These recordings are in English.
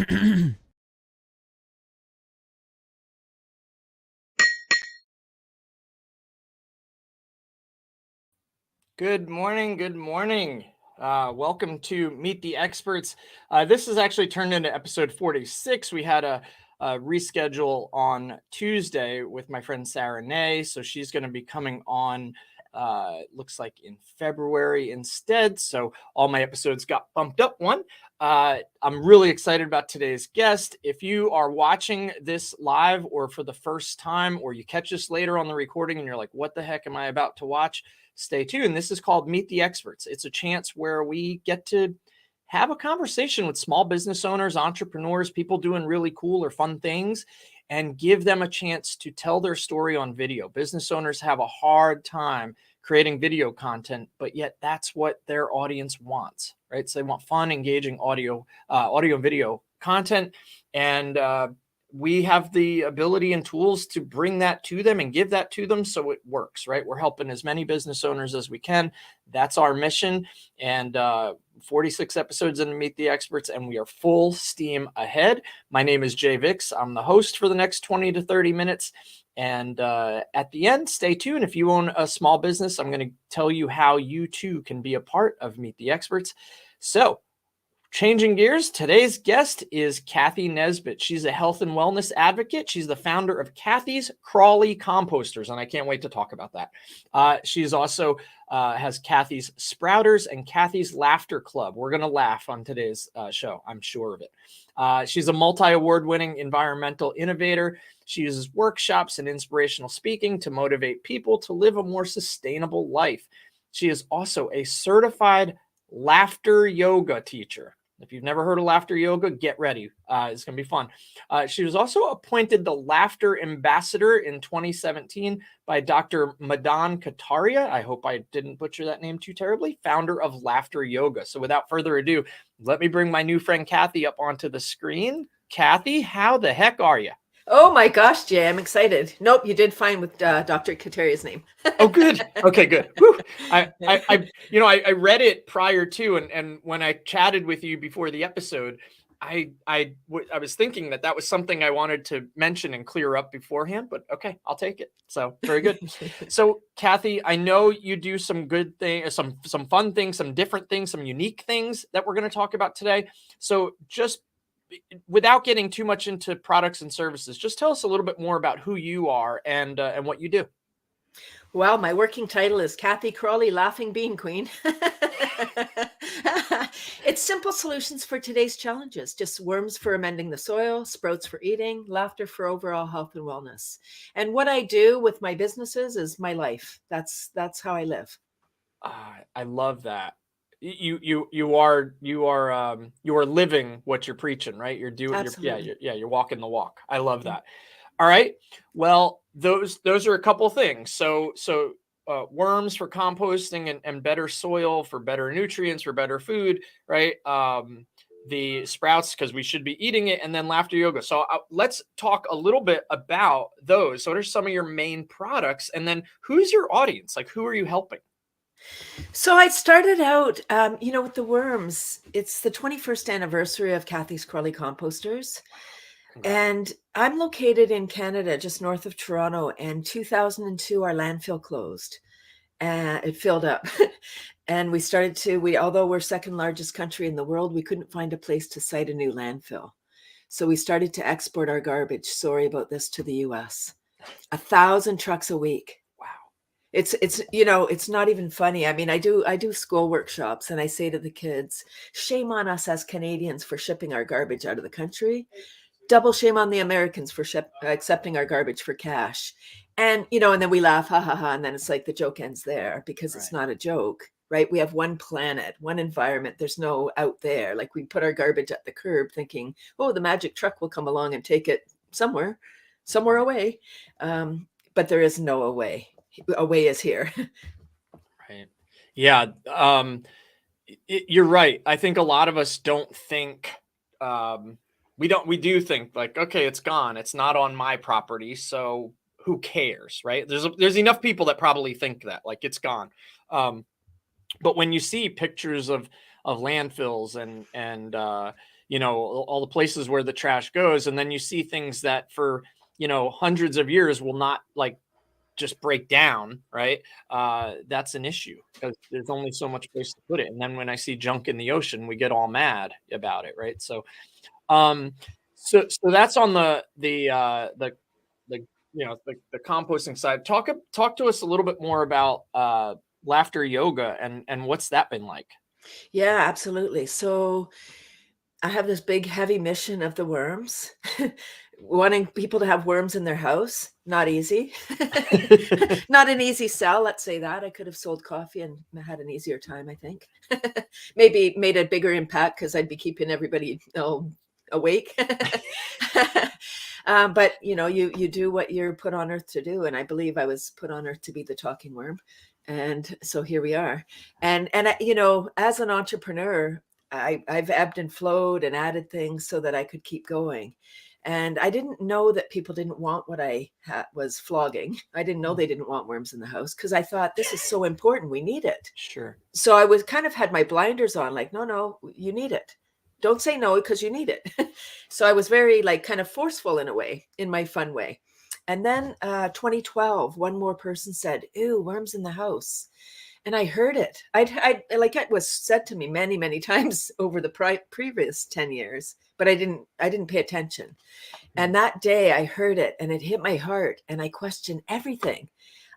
Good morning. Good morning. Welcome to Meet the Experts. This has actually turned into episode 46. We had a reschedule on Tuesday with my friend Sarah Nay. So she's going to be coming on, looks like in February instead. So all my episodes got bumped up one. I'm really excited about today's guest. If you are watching this live or for the first time, or you catch this later on the recording and you're like, what the heck am I about to watch? Stay tuned. This is called Meet the Experts. It's a chance where we get to have a conversation with small business owners, entrepreneurs, people doing really cool or fun things, and give them a chance to tell their story on video. Business owners have a hard time creating video content, but yet that's what their audience wants, right? So they want fun, engaging audio and video content. And we have the ability and tools to bring that to them and give that to them so it works, right? We're helping as many business owners as we can. That's our mission. And 46 episodes in to Meet the Experts, and we are full steam ahead. My name is Jay Vix. I'm the host for the next 20 to 30 minutes. And at the end, stay tuned. If you own a small business, I'm going to tell you how you too can be a part of Meet the Experts. So, changing gears, today's guest is Cathy Nesbitt. She's a health and wellness advocate. She's the founder of Cathy's Crawly Composters, and I can't wait to talk about that. She's also has Cathy's Sprouters and Cathy's Laughter Club. We're going to laugh on today's show. I'm sure of it. She's a multi-award-winning environmental innovator. She uses workshops and inspirational speaking to motivate people to live a more sustainable life. She is also a certified laughter yoga teacher. If you've never heard of laughter yoga, get ready. It's going to be fun. She was also appointed the Laughter Ambassador in 2017 by Dr. Madan Kataria. I hope I didn't butcher that name too terribly. Founder of Laughter Yoga. So without further ado, let me bring my new friend Cathy up onto the screen. Cathy, how the heck are you? Oh my gosh, Jay, I'm excited. Nope, you did fine with Dr. Kataria's name. Oh, good. Okay, good. Whew. I read it prior to, and when I chatted with you before the episode, I was thinking that was something I wanted to mention and clear up beforehand, but okay, I'll take it. So very good. So Cathy, I know you do some good things, some fun things, some different things, some unique things that we're going to talk about today. So just without getting too much into products and services, just tell us a little bit more about who you are and what you do. Well, my working title is Cathy Crawly, Laughing Bean Queen. It's simple solutions for today's challenges. Just worms for amending the soil, sprouts for eating, laughter for overall health and wellness. And what I do with my businesses is my life. That's how I live. I love that. You are living what you're preaching, right? You're doing, you're walking the walk. I love that. All right. Well, those are a couple things. So worms for composting and better soil for better nutrients, for better food, right? The sprouts, because we should be eating it, and then laughter yoga. So let's talk a little bit about those. So what are some of your main products? And then who's your audience? Like, who are you helping? So I started out, with the worms. It's the 21st anniversary of Cathy's Crawly Composters. And I'm located in Canada, just north of Toronto. And 2002, our landfill closed. It filled up. And we started although we're second largest country in the world, we couldn't find a place to site a new landfill. So we started to export our garbage, sorry about this, to the US. 1,000 trucks a week. It's not even funny. I mean, I do school workshops, and I say to the kids, shame on us as Canadians for shipping our garbage out of the country. Double shame on the Americans for accepting our garbage for cash. And, and then we laugh, ha, ha, ha. And then it's like the joke ends there because it's not a joke, right? We have one planet, one environment. There's no out there. Like, we put our garbage at the curb thinking, oh, the magic truck will come along and take it somewhere away. But there is no away. A way is here. Right. Yeah. You're right. I think a lot of us don't think, we do think like, okay, it's gone. It's not on my property. So who cares? Right. There's enough people that probably think that, like, it's gone. But when you see pictures of landfills and all the places where the trash goes. And then you see things that for, hundreds of years will not like just break down, right? That's an issue because there's only so much place to put it. And then when I see junk in the ocean, we get all mad about it, right? So, um, so that's on the composting side. Talk to us a little bit more about laughter yoga and what's that been like? Yeah, absolutely. So I have this big, heavy mission of the worms, wanting people to have worms in their house. Not easy. Not an easy sell. Let's say that. I could have sold coffee and had an easier time, I think. Maybe made a bigger impact because I'd be keeping everybody awake. But you do what you're put on earth to do. And I believe I was put on earth to be the talking worm. And so here we are. And as an entrepreneur, I've ebbed and flowed and added things so that I could keep going. And I didn't know that people didn't want what I was flogging. I didn't know they didn't want worms in the house because I thought this is so important. We need it. Sure. So I was kind of had my blinders on, like, no, you need it. Don't say no because you need it. So I was very like kind of forceful in a way, in my fun way. And then 2012, one more person said, "Ew, worms in the house." And I heard it. I like it was said to me many, many times over the previous 10 years, but I didn't pay attention. And that day I heard it and it hit my heart and I questioned everything.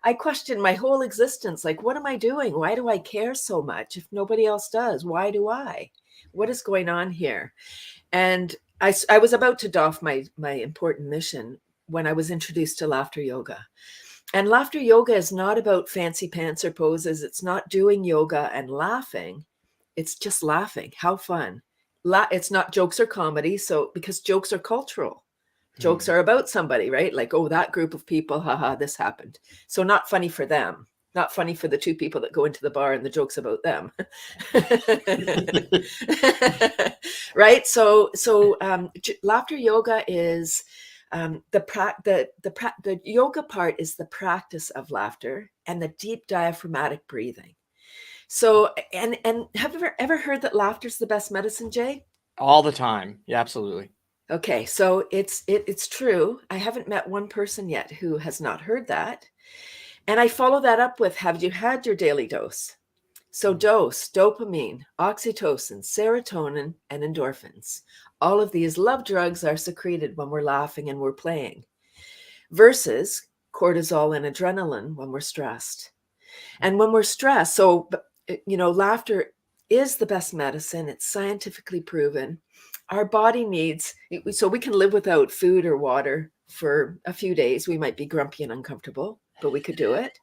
I questioned my whole existence. Like, what am I doing? Why do I care so much if nobody else does? Why do I? What is going on here? And I was about to doff my important mission when I was introduced to laughter yoga. And laughter yoga is not about fancy pants or poses. It's not doing yoga and laughing. It's just laughing. How fun. It's not jokes or comedy. So because jokes are cultural. Jokes are about somebody, right? Like, oh, that group of people, haha, this happened. So not funny for them. Not funny for the two people that go into the bar and the joke's about them. Right? So laughter yoga is the yoga part is the practice of laughter and the deep diaphragmatic breathing. So, and have you ever heard that laughter is the best medicine, Jay? All the time. Yeah, absolutely. Okay, so it's true. I haven't met one person yet who has not heard that. And I follow that up with, have you had your daily dose? So dose, dopamine, oxytocin, serotonin, and endorphins. All of these love drugs are secreted when we're laughing and we're playing, versus cortisol and adrenaline when we're stressed. And when we're stressed, so, laughter is the best medicine. It's scientifically proven. Our body needs, so we can live without food or water for a few days. We might be grumpy and uncomfortable, but we could do it.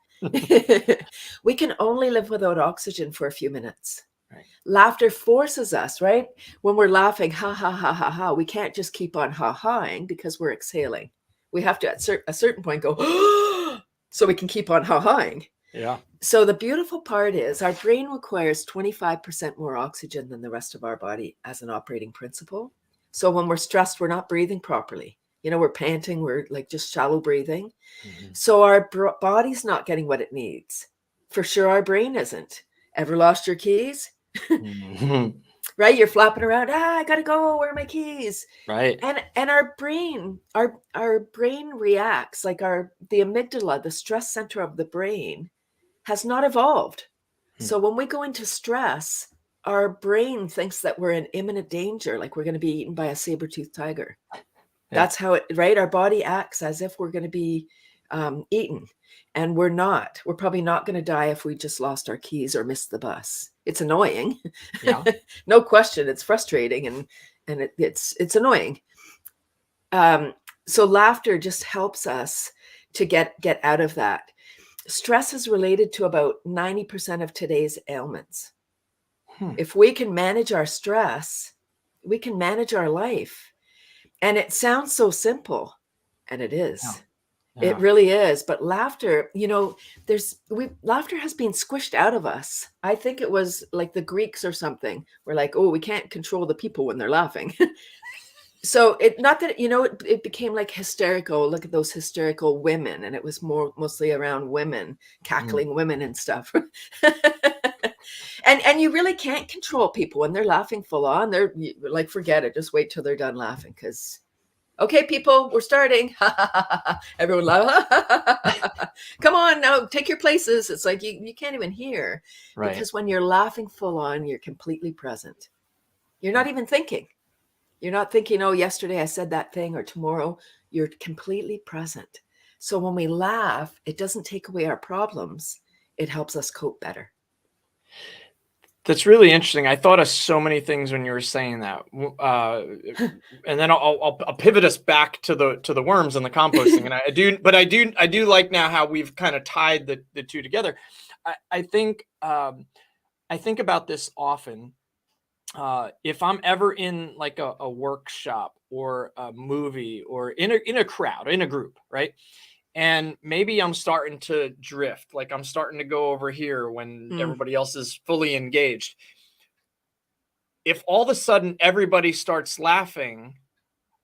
We can only live without oxygen for a few minutes. Right. Laughter forces us, right? When we're laughing, ha, ha, ha, ha, ha, we can't just keep on ha-haing because we're exhaling. We have to, at a certain point, go, so we can keep on ha-haing. Yeah. So the beautiful part is our brain requires 25% more oxygen than the rest of our body as an operating principle. So when we're stressed, we're not breathing properly. We're panting, we're like just shallow breathing. Mm-hmm. So our body's not getting what it needs. For sure, our brain isn't. Ever lost your keys? Mm-hmm. Right? You're flapping around. I gotta go. Where are my keys? Right. And our brain reacts like the amygdala, the stress center of the brain, has not evolved. So when we go into stress, our brain thinks that we're in imminent danger, like we're going to be eaten by a saber-toothed tiger. Yeah. That's how right? Our body acts as if we're going to be eaten, and we're not. We're probably not going to die if we just lost our keys or missed the bus. It's annoying. Yeah. No question. It's frustrating and it's annoying. So laughter just helps us to get out of that. Stress is related to about 90% of today's ailments. If we can manage our stress, we can manage our life. And it sounds so simple, and it is. Yeah. It really is. But laughter, laughter has been squished out of us. I think it was like the Greeks or something. We're like, oh, we can't control the people when they're laughing. So it became like hysterical. Look at those hysterical women. And it was mostly around women, cackling women and stuff. And you really can't control people when they're laughing full on. They're like, forget it. Just wait till they're done laughing. Because, okay, people, we're starting. Everyone laugh. Come on now, take your places. It's like you can't even hear. Right. Because when you're laughing full on, you're completely present. You're not even thinking. You're not thinking, oh, yesterday I said that thing, or tomorrow. You're completely present. So when we laugh, it doesn't take away our problems. It helps us cope better. That's really interesting. I thought of so many things when you were saying that, and then I'll pivot us back to the worms and the composting. And I do like now how we've kind of tied the two together. I think about this often. If I'm ever in like a workshop or a movie or in a crowd, in a group, right? And maybe I'm starting to drift, like I'm starting to go over here when everybody else is fully engaged. If all of a sudden everybody starts laughing,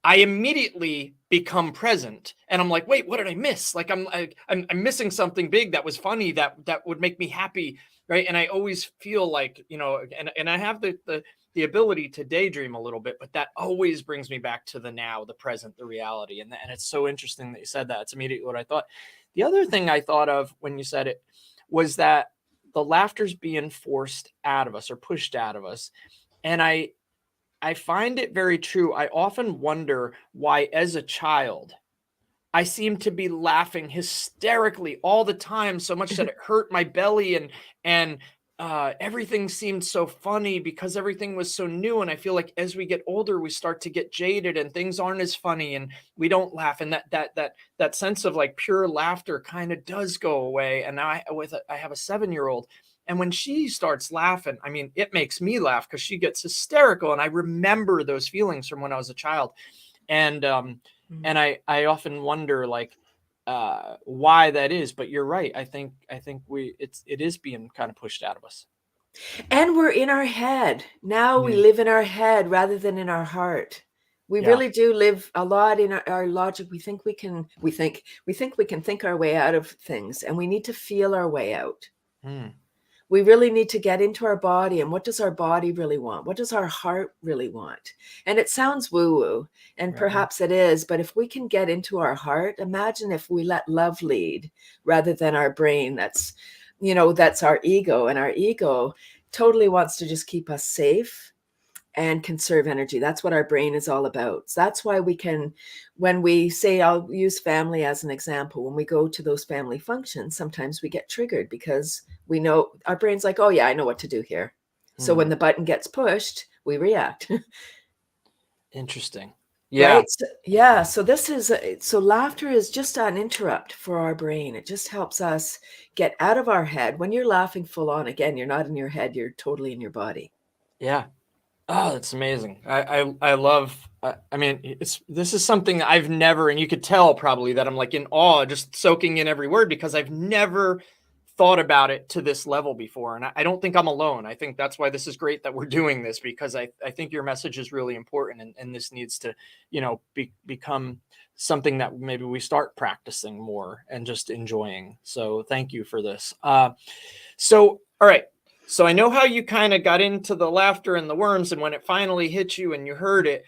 I immediately become present, and I'm like, wait, what did I miss? Like I'm missing something big that was funny that would make me happy, right? And I always feel like, and I have the ability to daydream a little bit, but that always brings me back to the now, the present, the reality. And it's so interesting that you said that. It's immediately what I thought. The other thing I thought of when you said it was that the laughter's being forced out of us or pushed out of us. And I find it very true. I often wonder why, as a child, I seem to be laughing hysterically all the time, so much that it hurt my belly, and everything seemed so funny because everything was so new. And I feel like as we get older, we start to get jaded and things aren't as funny and we don't laugh. And that sense of like pure laughter kind of does go away. And now I have a 7-year-old. And when she starts laughing, I mean, it makes me laugh because she gets hysterical. And I remember those feelings from when I was a child. And I often wonder like why that is. But you're right. I think it is being kind of pushed out of us. And we're in our head. Now we live in our head rather than in our heart. We really do live a lot in our logic. We think we can think our way out of things, and we need to feel our way out. We really need to get into our body, and what does our body really want? What does our heart really want? And it sounds woo-woo, and perhaps it is, but if we can get into our heart, imagine if we let love lead rather than our brain. That's our ego, and our ego totally wants to just keep us safe and conserve energy. That's what our brain is all about. So that's why when we say, I'll use family as an example, when we go to those family functions, sometimes we get triggered because we know our brain's like, oh yeah, I know what to do here. So when the button gets pushed, we react. Interesting. Yeah. Right? Yeah. So laughter is just an interrupt for our brain. It just helps us get out of our head. When you're laughing full on, again, you're not in your head, you're totally in your body. Yeah. Oh, that's amazing. I love, I mean, this is something I've never, and you could tell probably that I'm like in awe, just soaking in every word, because I've never thought about it to this level before. And I don't think I'm alone. I think that's why this is great that we're doing this, because I think your message is really important, and this needs to, become something that maybe we start practicing more and just enjoying. So thank you for this. All right. So I know how you kind of got into the laughter and the worms, and when it finally hit you and you heard it,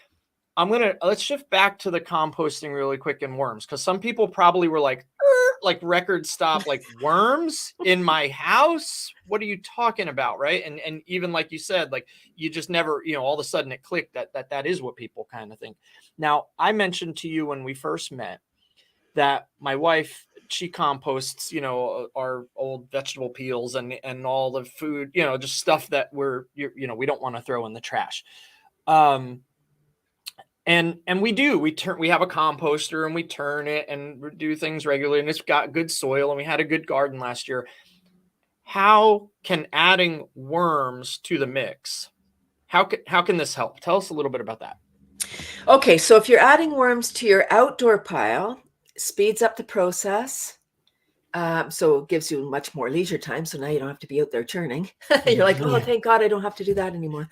let's shift back to the composting really quick and worms. Cause some people probably were like record stop, like worms in my house. What are you talking about? Right. And even like you said, like you just never, all of a sudden it clicked that is what people kind of think. Now, I mentioned to you when we first met that my wife, she composts, our old vegetable peels and all the food, just stuff that we don't want to throw in the trash. And we have a composter and we turn it and do things regularly, and it's got good soil, and we had a good garden last year. How can adding worms to the mix, how can this help? Tell us a little bit about that. Okay. So if you're adding worms to your outdoor pile, speeds up the process. So it gives you much more leisure time. So now you don't have to be out there churning. You're like, oh, thank God I don't have to do that anymore.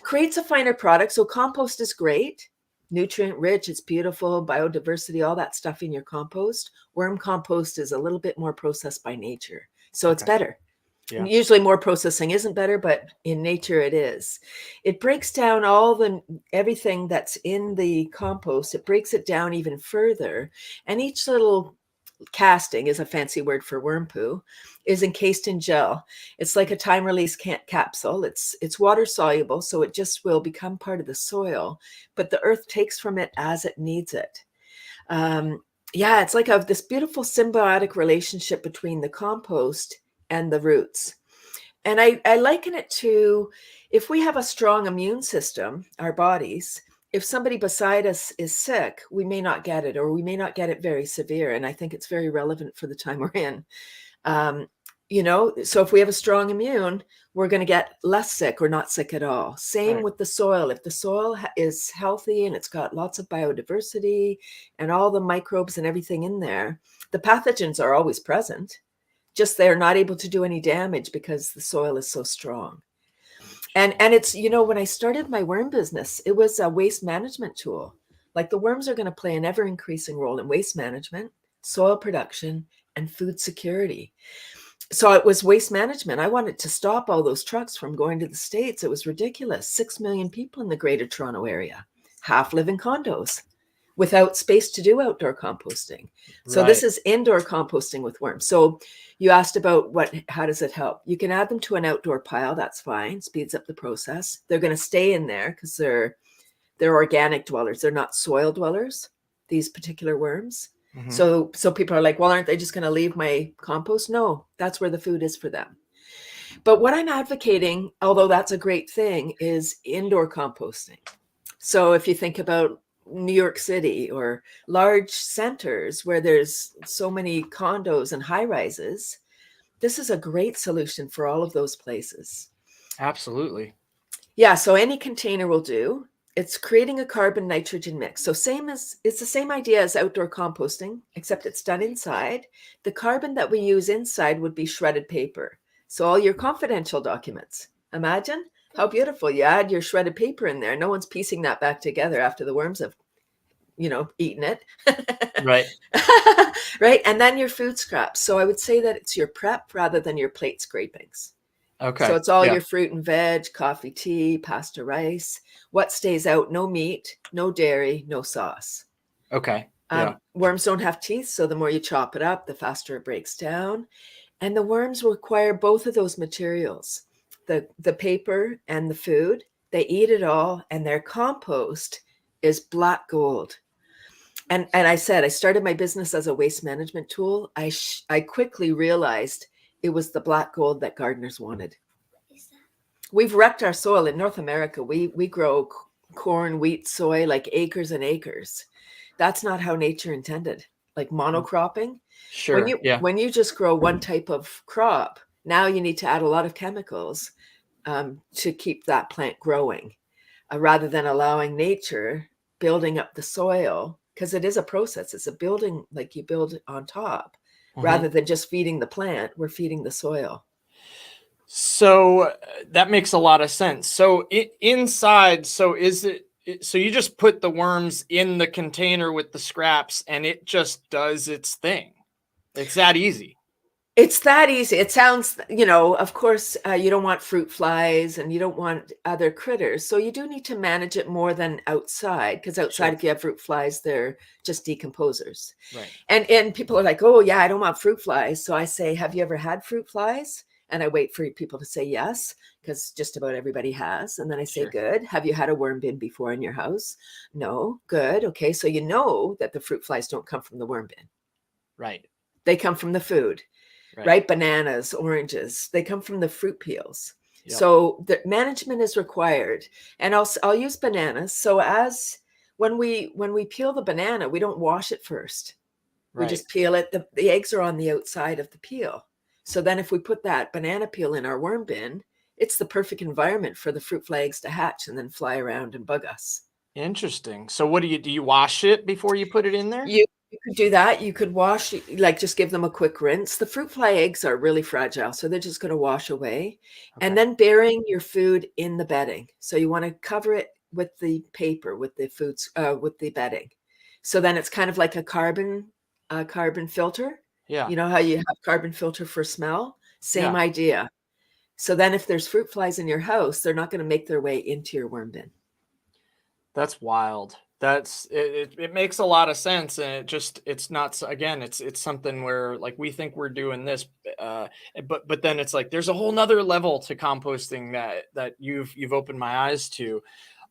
Creates a finer product. So compost is great. Nutrient rich. It's beautiful. Biodiversity, all that stuff in your compost. Worm compost is a little bit more processed by nature. So it's better. Yeah. Usually more processing isn't better, but in nature it is. It breaks down everything that's in the compost. It breaks it down even further. And each little casting is a fancy word for worm poo, is encased in gel. It's like a time release capsule. It's water soluble, so it just will become part of the soil, but the earth takes from it as it needs it. Yeah, it's like this beautiful symbiotic relationship between the compost and the roots. And I liken it to, if we have a strong immune system, our bodies, if somebody beside us is sick, we may not get it, or we may not get it very severe. And I think it's very relevant for the time we're in. So if we have a strong immune, we're going to get less sick or not sick at all. Same with the soil. If the soil is healthy and it's got lots of biodiversity and all the microbes and everything in there, the pathogens are always present. Just they're not able to do any damage because the soil is so strong. And it's, when I started my worm business, it was a waste management tool. Like, the worms are going to play an ever increasing role in waste management, soil production, and food security. So it was waste management. I wanted to stop all those trucks from going to the States. It was ridiculous. 6 million people in the Greater Toronto Area, half live in condos without space to do outdoor composting. So this is indoor composting with worms. So you asked about how does it help? You can add them to an outdoor pile. That's fine. Speeds up the process. They're going to stay in there because they're organic dwellers. They're not soil dwellers, these particular worms. Mm-hmm. So people are like, well, aren't they just going to leave my compost? No, that's where the food is for them. But what I'm advocating, although that's a great thing, is indoor composting. So if you think about New York City or large centers where there's so many condos and high rises, this is a great solution for all of those places. Absolutely. Yeah. So any container will do. It's creating a carbon nitrogen mix. So it's the same idea as outdoor composting, except it's done inside. The carbon that we use inside would be shredded paper. So all your confidential documents, imagine how beautiful. You add your shredded paper in there. No one's piecing that back together after the worms have, eaten it. Right. Right. And then your food scraps. So I would say that it's your prep rather than your plate scrapings. Okay. So it's all your fruit and veg, coffee, tea, pasta, rice. What stays out? No meat, no dairy, no sauce. Okay. Worms don't have teeth, so the more you chop it up, the faster it breaks down. And the worms require both of those materials, the paper and the food. They eat it all, and their compost is black gold. And I said, I started my business as a waste management tool. I quickly realized it was the black gold that gardeners wanted. We've wrecked our soil in North America. We grow corn, wheat, soy, like acres and acres. That's not how nature intended. Like monocropping. Sure. When you just grow one type of crop, now you need to add a lot of chemicals to keep that plant growing, rather than allowing nature building up the soil, because it is a process. It's a building, like you build on top, rather than just feeding the plant. We're feeding the soil. So that makes a lot of sense. So inside, so you just put the worms in the container with the scraps and it just does its thing. It's that easy. It's that easy. It sounds, of course, you don't want fruit flies and you don't want other critters. So you do need to manage it more than outside, because outside, if you have fruit flies, they're just decomposers. Right. And people are like, oh, yeah, I don't want fruit flies. So I say, have you ever had fruit flies? And I wait for people to say yes, because just about everybody has. And then I say, good. Have you had a worm bin before in your house? No. Good. Okay. So you know that the fruit flies don't come from the worm bin. Right. They come from the food. Right? Bananas, oranges, they come from the fruit peels. Yep. So the management is required. And I'll use bananas. So when we peel the banana, we don't wash it first. Right. We just peel it. The eggs are on the outside of the peel. So then if we put that banana peel in our worm bin, it's the perfect environment for the fruit fly eggs to hatch and then fly around and bug us. Interesting. So what do you wash it before you put it in there? You could do that. You could wash, like just give them a quick rinse. The fruit fly eggs are really fragile, so they're just going to wash away. Okay. And then burying your food in the bedding. So you want to cover it with the paper, with the foods, with the bedding. So then it's kind of like a carbon filter. Yeah. You know how you have carbon filter for smell? Same idea. So then if there's fruit flies in your house, they're not going to make their way into your worm bin. That's wild. It makes a lot of sense, and it's not, again, it's something where like we think we're doing this, but then it's like there's a whole nother level to composting that you've opened my eyes to.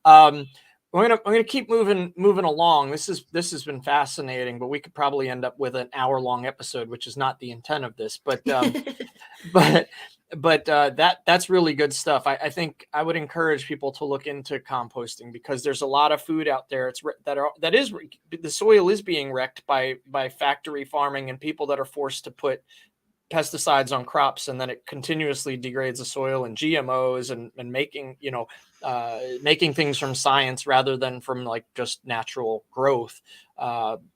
I'm gonna keep moving along. This has been fascinating, but we could probably end up with an hour-long episode, which is not the intent of this. But that's really good stuff. I think I would encourage people to look into composting, because there's a lot of food out there the soil is being wrecked by factory farming and people that are forced to put pesticides on crops, and then it continuously degrades the soil, and GMOs and making, making things from science rather than from like just natural growth,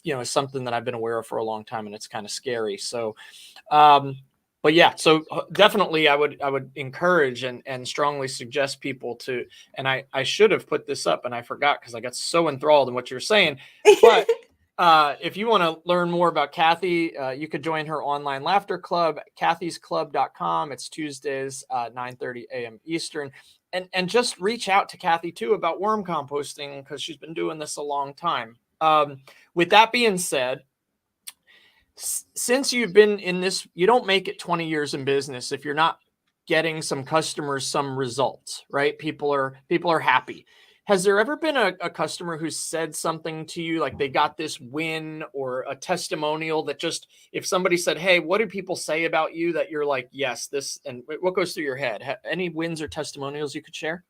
is something that I've been aware of for a long time, and it's kind of scary. So, but yeah, so definitely I would encourage and strongly suggest people to, and I should have put this up and I forgot because I got so enthralled in what you're saying, but if you want to learn more about Cathy, you could join her online laughter club, cathysclub.com. It's Tuesdays, 9:30 a.m. Eastern. And just reach out to Cathy too about worm composting, because she's been doing this a long time. With that being said, since you've been in this, you don't make it 20 years in business if you're not getting some customers, some results, right? People are happy. Has there ever been a customer who said something to you, like they got this win or a testimonial that just, if somebody said, hey, what do people say about you, that you're like, yes, this, and what goes through your head? Any wins or testimonials you could share?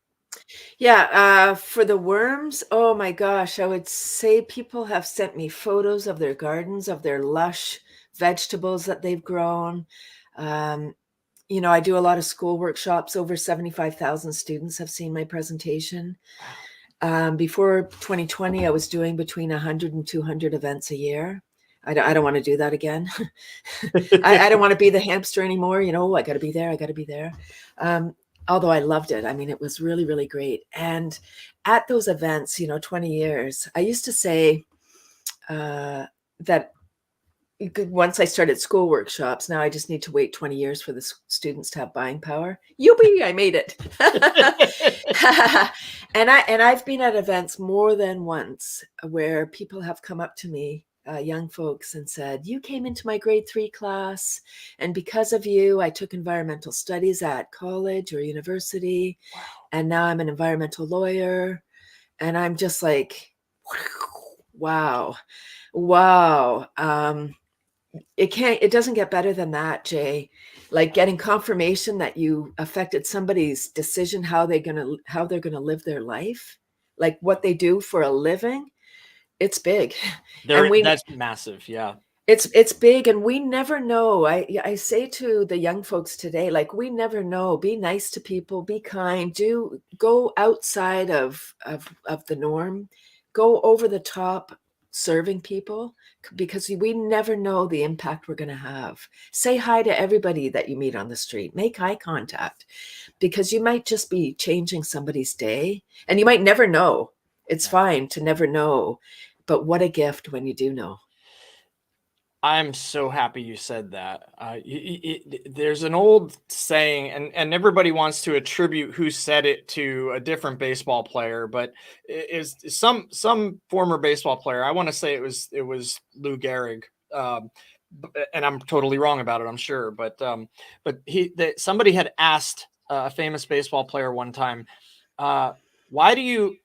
Yeah, for the worms, oh my gosh, I would say people have sent me photos of their gardens, of their lush vegetables that they've grown. I do a lot of school workshops. Over 75,000 students have seen my presentation. Before 2020, I was doing between 100 and 200 events a year. I don't want to do that again. I don't want to be the hamster anymore. I got to be there. I got to be there. Although I loved it. I mean, it was really, really great. And at those events, 20 years, I used to say that once I started school workshops, now I just need to wait 20 years for the students to have buying power. Youpee, I made it. And I've been at events more than once where people have come up to me, young folks, and said, you came into my grade 3 class, and because of you, I took environmental studies at college or university. Wow. And now I'm an environmental lawyer. And I'm just like, wow. It doesn't get better than that, Jay. Like getting confirmation that you affected somebody's decision, how they're going to live their life, like what they do for a living. It's big. That's massive. Yeah. It's big, and we never know. I say to the young folks today, like, we never know. Be nice to people, be kind, go outside of the norm, go over the top serving people, because we never know the impact we're going to have. Say hi to everybody that you meet on the street, make eye contact, because you might just be changing somebody's day, and you might never know. It's fine to never know, but what a gift when you do know. I'm so happy you said that. There's an old saying, and everybody wants to attribute who said it to a different baseball player, but is some former baseball player. I want to say it was Lou Gehrig, and I'm totally wrong about it, I'm sure. But somebody had asked a famous baseball player one time, why do you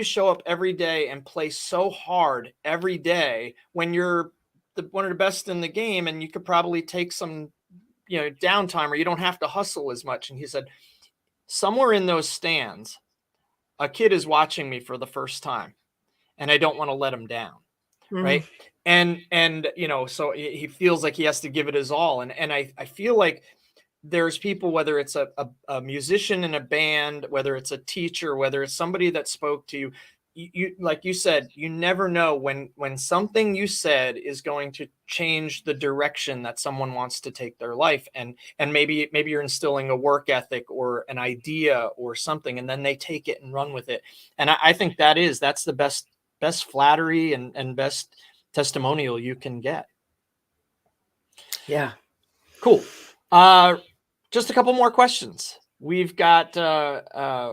show up every day and play so hard every day when you're one of the best in the game, and you could probably take some, downtime, or you don't have to hustle as much? And he said, somewhere in those stands, a kid is watching me for the first time, and I don't want to let him down. Mm-hmm. Right. And so he feels like he has to give it his all. And I feel like there's people, whether it's a musician in a band, whether it's a teacher, whether it's somebody that spoke to you, you like you said, you never know when something you said is going to change the direction that someone wants to take their life. And maybe you're instilling a work ethic or an idea or something, and then they take it and run with it. And I think that's the best flattery and best testimonial you can get. Yeah. Cool. Just a couple more questions. We've got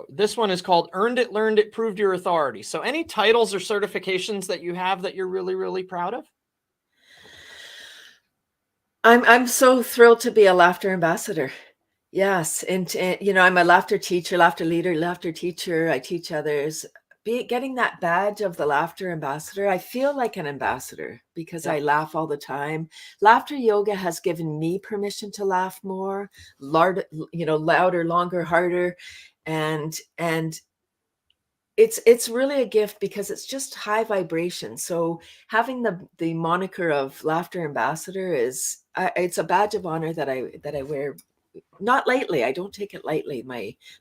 this one is called Earned It, Learned It, Proved Your Authority. So any titles or certifications that you have that you're really, really proud of? I'm so thrilled to be a laughter ambassador. Yes, and you know, I'm a laughter teacher, laughter leader, laughter teacher. I teach others. Getting that badge of the laughter ambassador, I feel like an ambassador because I Yep. laugh all the time. Laughter yoga has given me permission to laugh more, louder, longer, harder, and it's really a gift because it's just high vibration. So having the moniker of laughter ambassador it's a badge of honor that I wear. Not lightly. I don't take it lightly,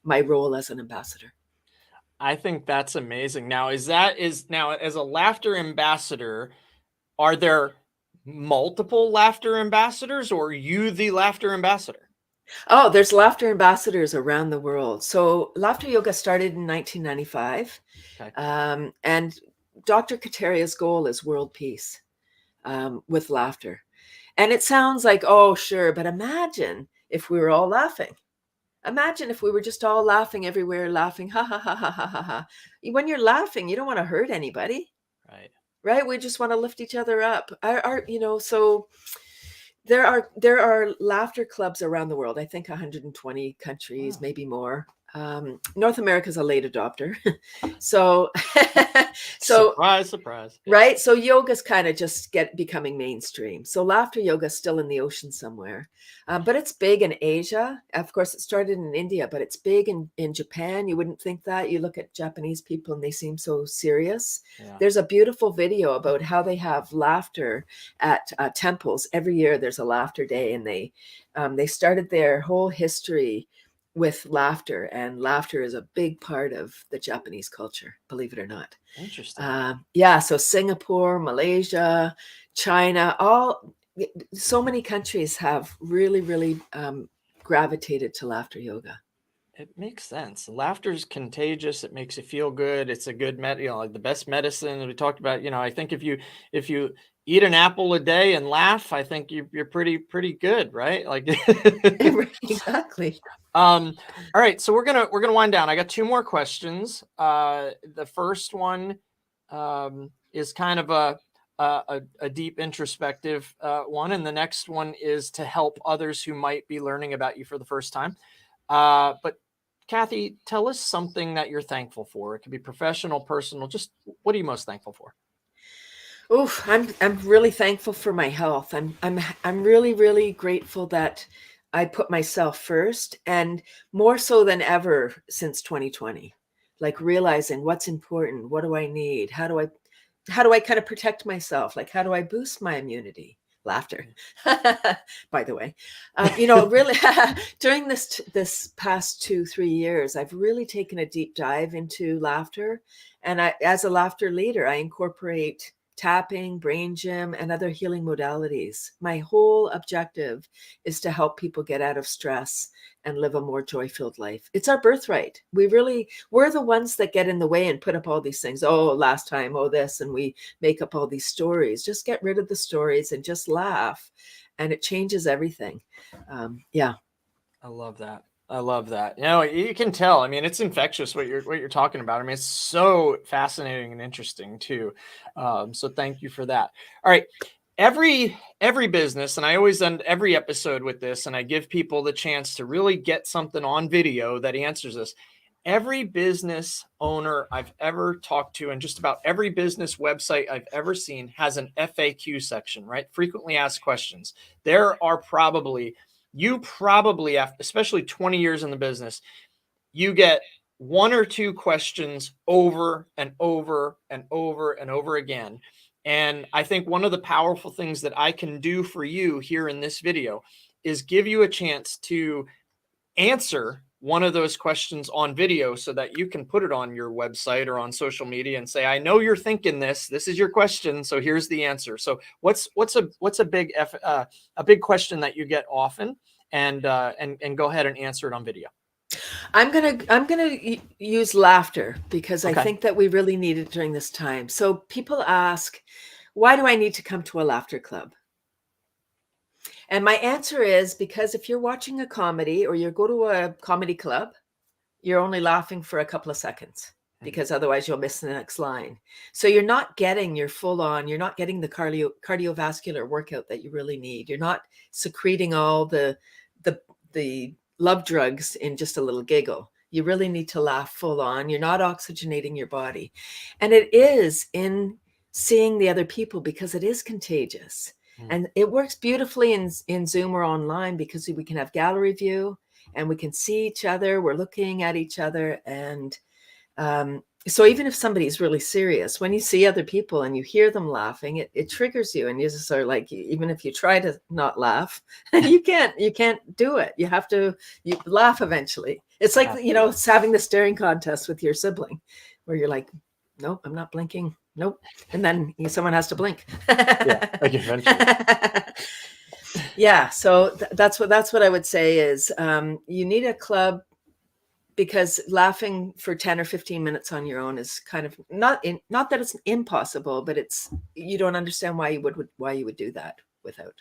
my role as an ambassador. I think that's amazing. Now, now as a laughter ambassador, are there multiple laughter ambassadors, or are you the laughter ambassador? Oh, there's laughter ambassadors around the world. So laughter yoga started in 1995, Okay. and Dr. Kataria's goal is world peace, with laughter. And it sounds like, oh, sure, but imagine if we were all laughing. Imagine if we were just all laughing everywhere, laughing, ha ha ha ha ha ha ha. When you're laughing, you don't want to hurt anybody, Right. right? We just want to lift each other up. So there are laughter clubs around the world. I think 120 countries, Wow. maybe more. North America is a late adopter, so so Surprise, surprise. Yeah. right. So yoga's kind of just becoming mainstream. So laughter yoga is still in the ocean somewhere, but it's big in Asia. Of course, it started in India, but it's big in Japan. You wouldn't think that. You look at Japanese people and they seem so serious. Yeah. There's a beautiful video about how they have laughter at temples. Every year there's a laughter day, and they started their whole history with laughter, and laughter is a big part of the Japanese culture, believe it or not. Interesting. Yeah, so Singapore, Malaysia, China, so many countries have really, really gravitated to laughter yoga. It makes sense. Laughter is contagious. It makes you feel good. It's a good like the best medicine we talked about. I think if you eat an apple a day and laugh, I think you're pretty good, right? Like Exactly. all right, so we're gonna wind down. I got two more questions. The first one is kind of a deep introspective one, and the next one is to help others who might be learning about you for the first time. But Cathy, tell us something that you're thankful for. It could be professional, personal. Just what are you most thankful for? Oof, I'm really thankful for my health. I'm really, really grateful that I put myself first, and more so than ever since 2020. Like realizing what's important, what do I need, how do I kind of protect myself? Like how do I boost my immunity? Laughter, by the way. Really during this past 2-3 years, I've really taken a deep dive into laughter, and as a laughter leader, I incorporate tapping, brain gym, and other healing modalities. My whole objective is to help people get out of stress and live a more joy-filled life. It's our birthright. We're the ones that get in the way and put up all these things. Oh, last time, oh, this, and we make up all these stories. Just get rid of the stories and just laugh, and it changes everything. Yeah. I love that. I love that. You can tell. I mean, it's infectious what you're talking about. I mean, it's so fascinating and interesting too. So thank you for that. All right. Every business, and I always end every episode with this, and I give people the chance to really get something on video that answers this. Every business owner I've ever talked to, and just about every business website I've ever seen, has an FAQ section, right? Frequently asked questions. You probably have, especially 20 years in the business, you get one or two questions over and over and over and over again. And I think one of the powerful things that I can do for you here in this video is give you a chance to answer one of those questions on video so that you can put it on your website or on social media and say, I know you're thinking this is your question, so here's the answer. So what's a big question that you get often, and go ahead and answer it on video. I'm gonna use laughter because I Okay. think that we really need it during this time. So people ask, why do I need to come to a laughter club? And my answer is because if you're watching a comedy or you go to a comedy club, you're only laughing for a couple of seconds because otherwise you'll miss the next line. So you're not getting your full on, you're not getting the cardiovascular workout that you really need. You're not secreting all the love drugs in just a little giggle. You really need to laugh full on. You're not oxygenating your body. And it is in seeing the other people because it is contagious. And it works beautifully in Zoom or online because we can have gallery view and we can see each other. We're looking at each other. And so even if somebody's really serious, when you see other people and you hear them laughing, it triggers you. And you just are like, even if you try to not laugh, you can't do it. You have to, you laugh eventually. It's like, it's having the staring contest with your sibling where you're like, nope, I'm not blinking. Nope. And then someone has to blink. Yeah, like eventually. Yeah. So that's what I would say is you need a club, because laughing for 10 or 15 minutes on your own is kind of not that it's impossible, but you don't understand why you would do that without.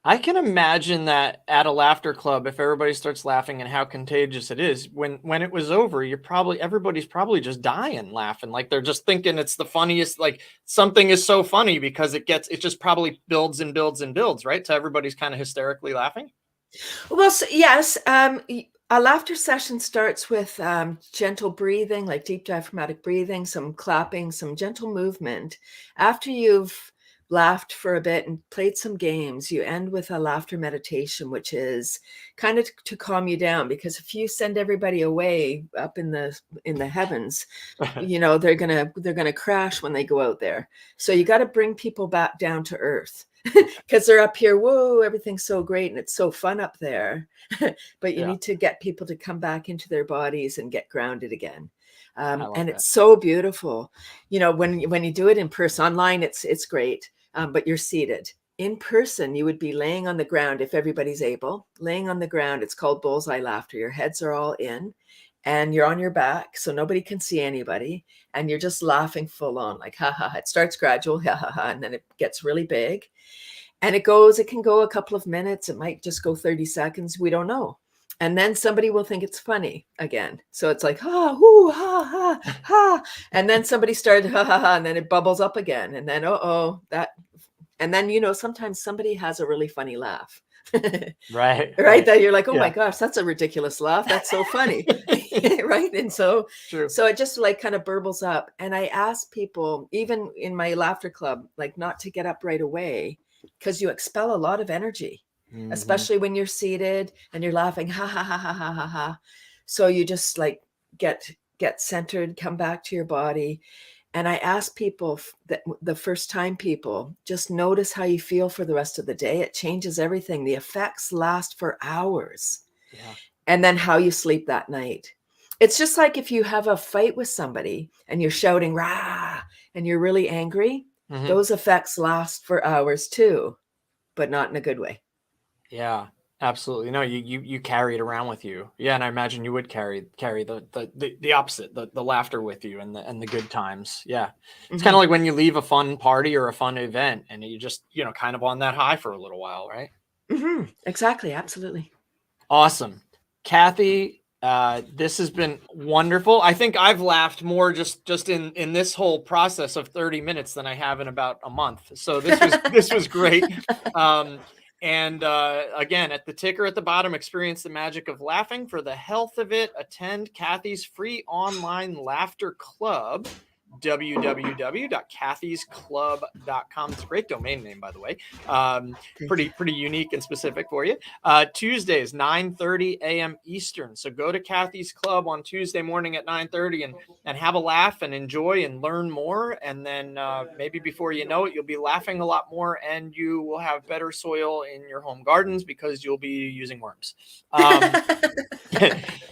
I can imagine that at a laughter club, if everybody starts laughing and how contagious it is, when it was over, everybody's probably just dying laughing. Like they're just thinking it's the funniest, like something is so funny because it just probably builds and builds and builds, right? So everybody's kind of hysterically laughing. Well, so, yes. A laughter session starts with gentle breathing, like deep diaphragmatic breathing, some clapping, some gentle movement. After you've laughed for a bit and played some games, you end with a laughter meditation, which is kind of to calm you down, because if you send everybody away up in the heavens, they're gonna crash when they go out there. So you got to bring people back down to earth. Because they're up here, whoa, everything's so great and it's so fun up there. But you need to get people to come back into their bodies and get grounded again. And it's so beautiful. When you do it in person, online, it's great, but you're seated. In person, you would be laying on the ground if everybody's able. Laying on the ground, it's called bullseye laughter. Your heads are all in and you're on your back, so nobody can see anybody. And you're just laughing full on, like, ha, ha, ha. It starts gradual, ha, ha, ha, and then it gets really big. And it can go a couple of minutes. It might just go 30 seconds. We don't know. And then somebody will think it's funny again. So it's like, ha, hoo, ha, ha, ha. And then somebody started, ha, ha, ha. And then it bubbles up again. And then, and then, sometimes somebody has a really funny laugh. Right. That you're like, oh my gosh, that's a ridiculous laugh. That's so funny. Right. And so it just like kind of burbles up. And I ask people, even in my laughter club, like not to get up right away, because you expel a lot of energy, especially when you're seated and you're laughing, ha, ha, ha, ha, ha, ha, ha. So you just like get centered, come back to your body. And I ask people that the first time people just notice how you feel for the rest of the day. It changes everything. The effects last for hours. Yeah. And then how you sleep that night. It's just like if you have a fight with somebody and you're shouting, rah, and you're really angry, those effects last for hours too, but not in a good way. Yeah, absolutely. No, you carry it around with you. Yeah. And I imagine you would carry the opposite, the laughter with you and the good times. Yeah. It's kind of like when you leave a fun party or a fun event and you just, kind of on that high for a little while, right? Exactly. Absolutely. Awesome. Cathy, this has been wonderful. I think I've laughed more just in this whole process of 30 minutes than I have in about a month. So this was great. And again, at the ticker at the bottom, experience the magic of laughing. For the health of it, attend Cathy's free online laughter club, www.cathysclub.com. It's a great domain name, by the way. Pretty unique and specific for you. Tuesdays, 9:30 a.m. Eastern. So go to Cathy's Club on Tuesday morning at 9:30 and have a laugh and enjoy and learn more. And then maybe before you know it, you'll be laughing a lot more and you will have better soil in your home gardens because you'll be using worms.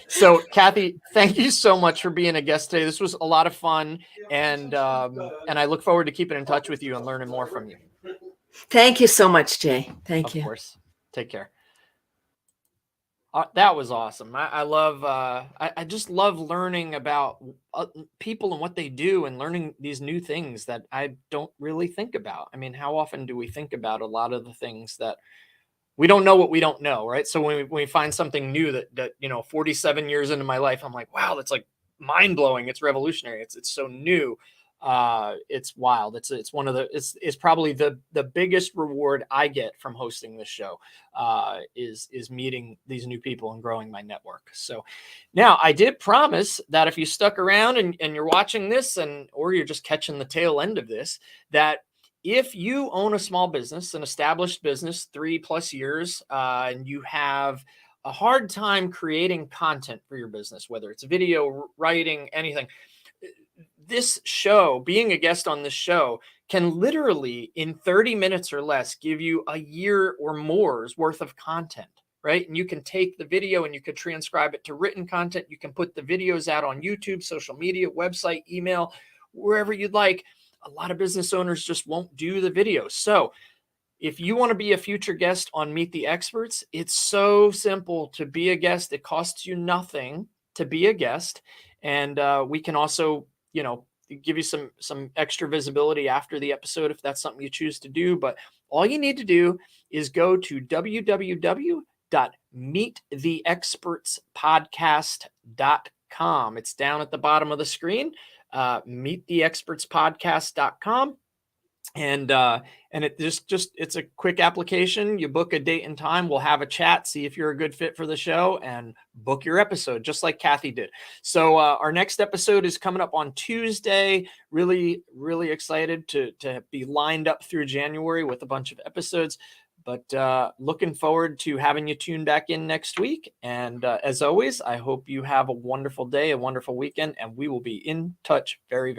So Cathy, thank you so much for being a guest today. This was a lot of fun. And I look forward to keeping in touch with you and learning more from you. Thank you so much, Jay. Thank you. Of course. Take care. That was awesome. I love, I just love learning about people and what they do and learning these new things that I don't really think about. I mean, how often do we think about a lot of the things that we don't know what we don't know, right? So when we find something new that 47 years into my life, I'm like, wow, that's like mind blowing. It's revolutionary. It's so new. It's wild. It's one of the it's probably the biggest reward I get from hosting this show, is meeting these new people and growing my network. So now I did promise that if you stuck around and you're watching this, or you're just catching the tail end of this, that if you own a small business, an established business, 3+ years, and you have a hard time creating content for your business, whether it's video, writing, anything, this show, being a guest on this show, can literally in 30 minutes or less give you a year or more's worth of content, right? And you can take the video and you can transcribe it to written content. You can put the videos out on YouTube, social media, website, email, wherever you'd like. A lot of business owners just won't do the videos. So if you want to be a future guest on Meet the Experts, it's so simple to be a guest. It costs you nothing to be a guest. And we can also, give you some extra visibility after the episode if that's something you choose to do. But all you need to do is go to www.meettheexpertspodcast.com. It's down at the bottom of the screen. Meettheexpertspodcast.com. And it just it's a quick application. You book a date and time. We'll have a chat, see if you're a good fit for the show, and book your episode, just like Cathy did. So our next episode is coming up on Tuesday. Really, really excited to be lined up through January with a bunch of episodes. But looking forward to having you tune back in next week. And as always, I hope you have a wonderful day, a wonderful weekend, and we will be in touch very, very soon.